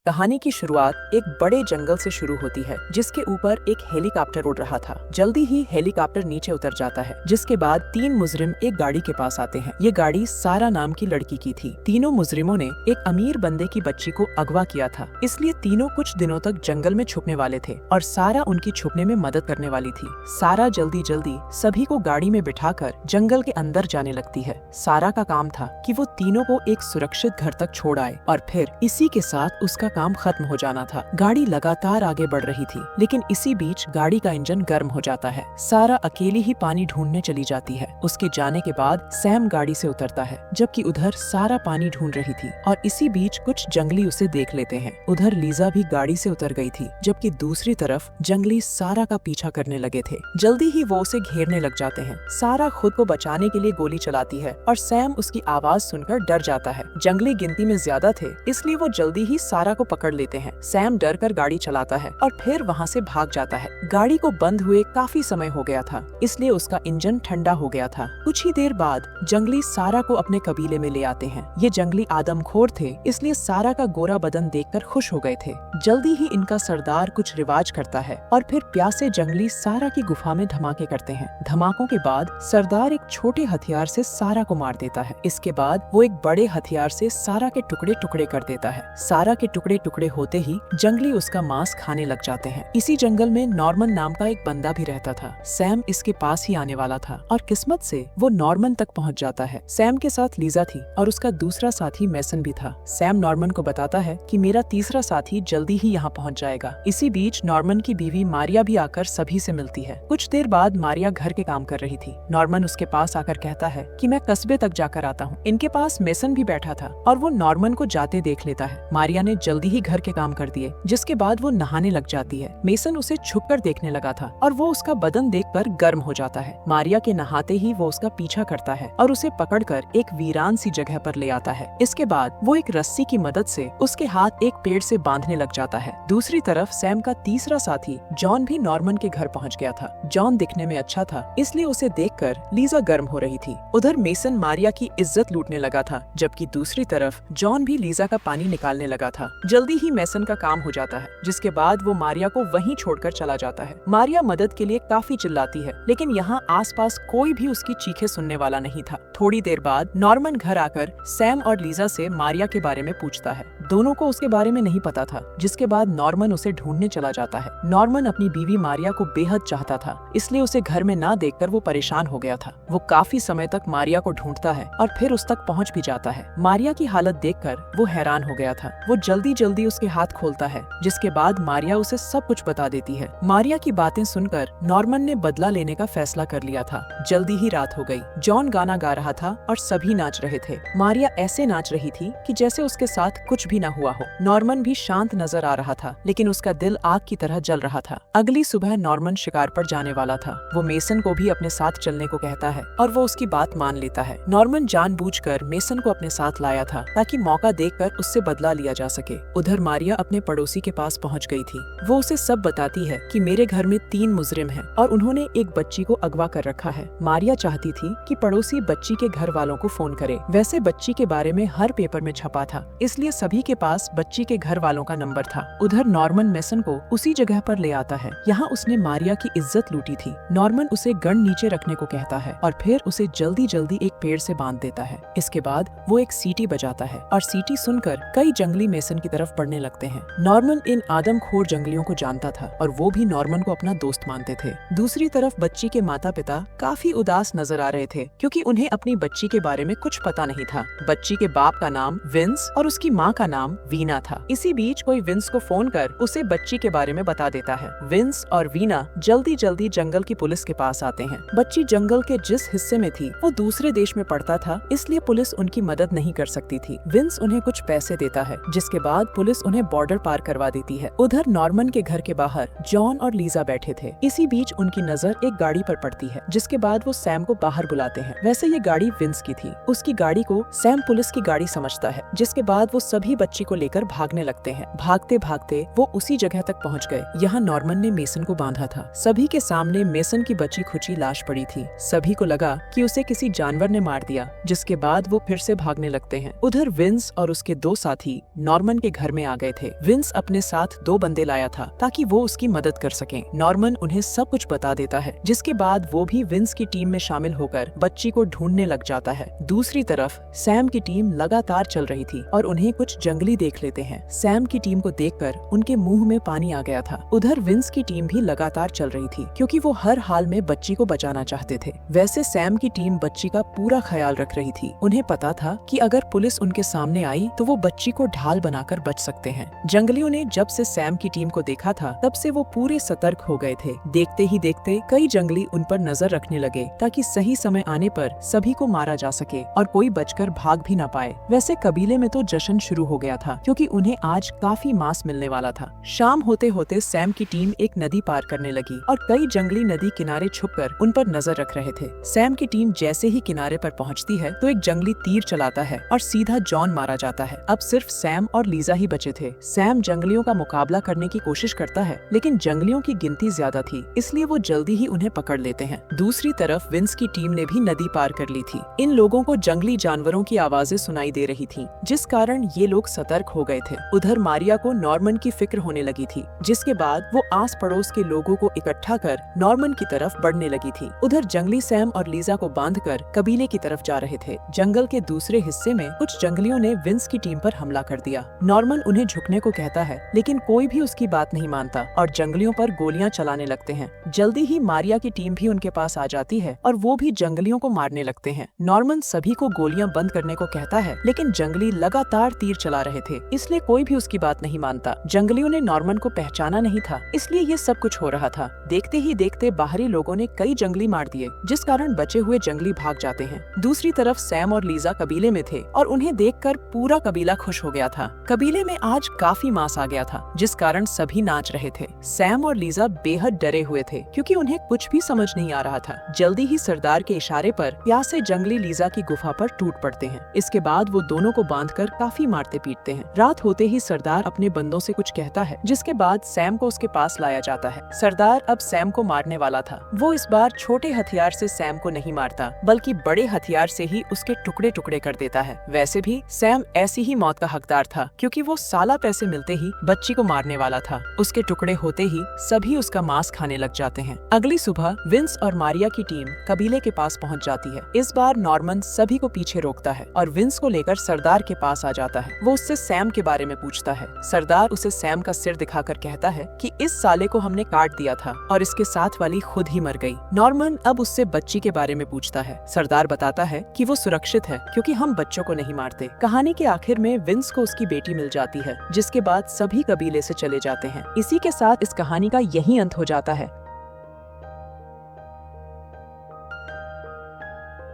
कहानी की शुरुआत एक बड़े जंगल से शुरू होती है जिसके ऊपर एक हेलीकॉप्टर उड़ रहा था। जल्दी ही हेलीकॉप्टर नीचे उतर जाता है, जिसके बाद तीन मुजरिम एक गाड़ी के पास आते हैं। ये गाड़ी सारा नाम की लड़की की थी। तीनों मुजरिमों ने एक अमीर बंदे की बच्ची को अगवा किया था, इसलिए तीनों कुछ दिनों तक जंगल में छुपने वाले थे और सारा उनकी छुपने में मदद करने वाली थी। सारा जल्दी जल्दी सभी को गाड़ी में बिठाकर जंगल के अंदर जाने लगती है। सारा का काम था कि वो तीनों को एक सुरक्षित घर तक छोड़ आए और फिर इसी के साथ उसका काम खत्म हो जाना था। गाड़ी लगातार आगे बढ़ रही थी, लेकिन इसी बीच गाड़ी का इंजन गर्म हो जाता है। सारा अकेली ही पानी ढूंढने चली जाती है। उसके जाने के बाद सैम गाड़ी से उतरता है, जबकि उधर सारा पानी ढूंढ रही थी और इसी बीच कुछ जंगली उसे देख लेते हैं। उधर लीजा भी गाड़ी से उतर गई थी, जबकि दूसरी तरफ जंगली सारा का पीछा करने लगे थे। जल्दी ही वो उसे घेरने लग जाते हैं। सारा खुद को बचाने के लिए गोली चलाती है और सैम उसकी आवाज सुनकर डर जाता है। जंगली गिनती में ज्यादा थे, इसलिए वो जल्दी ही सारा को पकड़ लेते हैं। सैम डर कर गाड़ी चलाता है और फिर वहाँ से भाग जाता है। गाड़ी को बंद हुए काफी समय हो गया था, इसलिए उसका इंजन ठंडा हो गया था। कुछ ही देर बाद जंगली सारा को अपने कबीले में ले आते हैं। ये जंगली आदमखोर थे, इसलिए सारा का गोरा बदन देखकर खुश हो गए थे। जल्दी ही इनका सरदार कुछ रिवाज करता है और फिर प्यासे जंगली सारा की गुफा में धमाके करते हैं। धमाकों के बाद सरदार एक छोटे हथियार से सारा को मार देता है। इसके बाद वो एक बड़े हथियार से सारा के टुकड़े टुकड़े कर देता है। सारा के टुकड़े टुकड़े होते ही जंगली उसका मांस खाने लग जाते हैं। इसी जंगल में नॉर्मन नाम का एक बंदा भी रहता था। सैम इसके पास ही आने वाला था और किस्मत से वो नॉर्मन तक पहुंच जाता है। सैम के साथ लीजा थी और उसका दूसरा साथी मैसन भी था। सैम नॉर्मन को बताता है कि मेरा तीसरा साथी जल्दी ही यहाँ पहुँच जाएगा। इसी बीच नॉर्मन की बीवी मारिया भी आकर सभी से मिलती है। कुछ देर बाद मारिया घर के काम कर रही थी। नॉर्मन उसके पास आकर कहता है कि मैं कस्बे तक जाकर आता हूँ। इनके पास मैसन भी बैठा था और वो नॉर्मन को जाते देख लेता है। मारिया ने जल्दी ही घर के काम कर दिए, जिसके बाद वो नहाने लग जाती है। मेसन उसे छुपकर देखने लगा था और वो उसका बदन देखकर गर्म हो जाता है। मारिया के नहाते ही वो उसका पीछा करता है और उसे पकड़कर एक वीरान सी जगह पर ले आता है। इसके बाद वो एक रस्सी की मदद से उसके हाथ एक पेड़ से बांधने लग जाता है। दूसरी तरफ सैम का तीसरा साथी जॉन भी नॉर्मन के घर पहुंच गया था। जॉन दिखने में अच्छा था, इसलिए उसे देखकर लीजा गर्म हो रही थी। उधर मेसन मारिया की इज्जत लूटने लगा था, जबकि दूसरी तरफ जॉन भी लीजा का पानी निकालने लगा था। जल्दी ही मैसन का काम हो जाता है, जिसके बाद वो मारिया को वहीं छोड़कर चला जाता है। मारिया मदद के लिए काफी चिल्लाती है, लेकिन यहाँ आसपास कोई भी उसकी चीखें सुनने वाला नहीं था। थोड़ी देर बाद नॉर्मन घर आकर सैम और लीजा से मारिया के बारे में पूछता है। दोनों को उसके बारे में नहीं पता था, जिसके बाद नॉर्मन उसे ढूंढने चला जाता है। नॉर्मन अपनी बीवी मारिया को बेहद चाहता था, इसलिए उसे घर में ना देखकर वो परेशान हो गया था। वो काफी समय तक मारिया को ढूंढता है और फिर उस तक पहुँच भी जाता है। मारिया की हालत देखकर वो हैरान हो गया था। वो जल्दी जल्दी उसके हाथ खोलता है, जिसके बाद मारिया उसे सब कुछ बता देती है। मारिया की बातें सुनकर नॉर्मन ने बदला लेने का फैसला कर लिया था। जल्दी ही रात हो गई। जॉन गाना गा रहा था और सभी नाच रहे थे। मारिया ऐसे नाच रही थी कि जैसे उसके साथ कुछ भी न हुआ हो। नॉर्मन भी शांत नजर आ रहा था, लेकिन उसका दिल आग की तरह जल रहा था। अगली सुबह नॉर्मन शिकार पर जाने वाला था। वो मेसन को भी अपने साथ चलने को कहता है और वो उसकी बात मान लेता है। नॉर्मन जानबूझकर मेसन को अपने साथ लाया था ताकि मौका देखकर उससे बदला लिया जा सके। उधर मारिया अपने पड़ोसी के पास पहुंच गई थी। वो उसे सब बताती है कि मेरे घर में 3 मुजरिम हैं और उन्होंने एक बच्ची को अगवा कर रखा है। मारिया चाहती थी कि पड़ोसी बच्ची के घर वालों को फोन करे। वैसे बच्ची के बारे में हर पेपर में छपा था, इसलिए सभी के पास बच्ची के घर वालों का नंबर था। उधर नॉर्मन मेसन को उसी जगह पर ले आता है। यहाँ उसने मारिया की इज्जत लूटी थी। नॉर्मन उसे गन नीचे रखने को कहता है और फिर उसे जल्दी जल्दी एक पेड़ से बांध देता है। इसके बाद वो एक सीटी बजाता है और सीटी सुनकर कई जंगली मेसन की तरफ बढ़ने लगते हैं। नॉर्मन इन आदमखोर जंगलियों को जानता था और वो भी नॉर्मन को अपना दोस्त मानते थे। दूसरी तरफ बच्ची के माता पिता काफी उदास नजर आ रहे थे, क्योंकि उन्हें अपनी बच्ची के बारे में कुछ पता नहीं था। बच्ची के बाप का नाम विंस और उसकी माँ का नाम वीना था। इसी बीच कोई विंस को फोन कर उसे बच्ची के बारे में बता देता है। विंस और वीना जल्दी जल्दी जंगल की पुलिस के पास आते हैं। बच्ची जंगल के जिस हिस्से में थी वो दूसरे देश में पड़ता था, इसलिए पुलिस उनकी मदद नहीं कर सकती थी। विंस उन्हें कुछ पैसे देता है, जिसके बाद पुलिस उन्हें बॉर्डर पार करवा देती है। उधर नॉर्मन के घर के बाहर जॉन और लीजा बैठे थे। इसी बीच उनकी नजर एक गाड़ी पर पड़ती है, जिसके बाद वो सैम को बाहर बुलाते हैं। वैसे ये गाड़ी विंस की थी। उसकी गाड़ी को सैम पुलिस की गाड़ी समझता है, जिसके बाद वो सभी बच्ची को लेकर भागने लगते हैं। भागते भागते वो उसी जगह तक पहुंच गए। यहाँ नॉर्मन ने मेसन को बांधा था। सभी के सामने मेसन की बची खुची लाश पड़ी थी। सभी को लगा कि उसे किसी जानवर ने मार दिया, जिसके बाद वो फिर से भागने लगते हैं। उधर विंस और उसके 2 साथी नॉर्मन के घर में आ गए थे। विंस अपने साथ 2 बंदे लाया था ताकि वो उसकी मदद कर सकें। नॉर्मन उन्हें सब कुछ बता देता है, जिसके बाद वो भी विंस की टीम में शामिल होकर बच्ची को ढूंढने लग जाता है। दूसरी तरफ सैम की टीम लगातार चल रही थी और उन्हें कुछ जंगली देख लेते हैं। सैम की टीम को देखकर उनके मुंह में पानी आ गया था। उधर विंस की टीम भी लगातार चल रही थी, क्योंकि वो हर हाल में बच्ची को बचाना चाहते थे। वैसे सैम की टीम बच्ची का पूरा ख्याल रख रही थी। उन्हें पता था कि अगर पुलिस उनके सामने आई तो वो बच्ची को ढाल बनाकर बच सकते हैं। जंगलियों ने जब से सैम की टीम को देखा था, तब से वो पूरे सतर्क हो गए थे। देखते ही देखते कई जंगली उन पर नजर रखने लगे, ताकि सही समय आने पर सभी को मारा जा सके और कोई बचकर भाग भी न पाए। वैसे कबीले में तो जश्न शुरू हो गया था, क्योंकि उन्हें आज काफी मांस मिलने वाला था। शाम होते होते सैम की टीम एक नदी पार करने लगी और कई जंगली नदी किनारे छुपकर उन पर नजर रख रहे थे। सैम की टीम जैसे ही किनारे पर पहुंचती है तो एक जंगली तीर चलाता है और सीधा जॉन मारा जाता है। अब सिर्फ सैम और लीजा ही बचे थे। सैम जंगलियों का मुकाबला करने की कोशिश करता है, लेकिन जंगलियों की गिनती ज्यादा थी, इसलिए वो जल्दी ही उन्हें पकड़ लेते हैं। दूसरी तरफ विंस की टीम ने भी नदी पार कर ली थी। इन लोगों को जंगली जानवरों की आवाजें सुनाई दे रही थी, जिस कारण ये लोग सतर्क हो गए थे। उधर मारिया को नॉर्मन की फिक्र होने लगी थी, जिसके बाद वो आस पड़ोस के लोगों को इकट्ठा कर नॉर्मन की तरफ बढ़ने लगी थी। उधर जंगली सैम और लीजा को बांधकर कबीले की तरफ जा रहे थे। जंगल के दूसरे हिस्से में कुछ जंगलियों ने विंस की टीम पर हमला कर दिया। नॉर्मन उन्हें झुकने को कहता है, लेकिन कोई भी उसकी बात नहीं मानता और जंगलियों पर गोलियां चलाने लगते हैं। जल्दी ही मारिया की टीम भी उनके पास आ जाती है और वो भी जंगलियों को मारने लगते हैं। नॉर्मन सभी को गोलियां बंद करने को कहता है, लेकिन जंगली लगातार तीर चला रहे थे, इसलिए कोई भी उसकी बात नहीं मानता। जंगलियों ने नॉर्मन को पहचाना नहीं था, इसलिए ये सब कुछ हो रहा था। देखते ही देखते बाहरी लोगों ने कई जंगली मार दिए, जिस कारण बचे हुए जंगली भाग जाते हैं। दूसरी तरफ सैम और लीजा कबीले में थे और उन्हें देखकर पूरा कबीला खुश हो गया था। कबीले में आज काफी मांस आ गया था, जिस कारण सभी नाच रहे थे। सैम और लीजा बेहद डरे हुए थे, क्योंकि उन्हें कुछ भी समझ नहीं आ रहा था। जल्दी ही सरदार के इशारे पर प्यासे जंगली लीजा की गुफा पर टूट पड़ते हैं। इसके बाद वो दोनों को बांधकर काफी मारते पीटते हैं। रात होते ही सरदार अपने बंदों से कुछ कहता है, जिसके बाद सैम को उसके पास लाया जाता है। सरदार अब सैम को मारने वाला था। वो इस बार छोटे हथियार से सैम को नहीं मारता, बल्कि बड़े हथियार से ही उसके टुकड़े टुकड़े कर देता है। वैसे भी सैम ऐसी ही मौत का हकदार था, क्योंकि वो साला पैसे मिलते ही बच्ची को मारने वाला था। उसके टुकड़े होते ही सभी उसका मांस खाने लग जाते हैं। अगली सुबह विंस और मारिया की टीम कबीले के पास पहुंच जाती है। इस बार नॉर्मन सभी को पीछे रोकता है और विंस को लेकर सरदार के पास आ जाता है। वो उससे सैम के बारे में पूछता है। सरदार उसे सैम का सिर दिखाकर कहता है कि इस साले को हमने काट दिया था और इसके साथ वाली खुद ही मर गई। नॉर्मन अब उससे बच्ची के बारे में पूछता है। सरदार बताता है कि वो सुरक्षित है, क्योंकि हम बच्चों को नहीं मारते। कहानी के आखिर में विंस को उसकी बेटी मिल जाती है, जिसके बाद सभी कबीले से चले जाते हैं। इसी के साथ इस कहानी का यही अंत हो जाता है।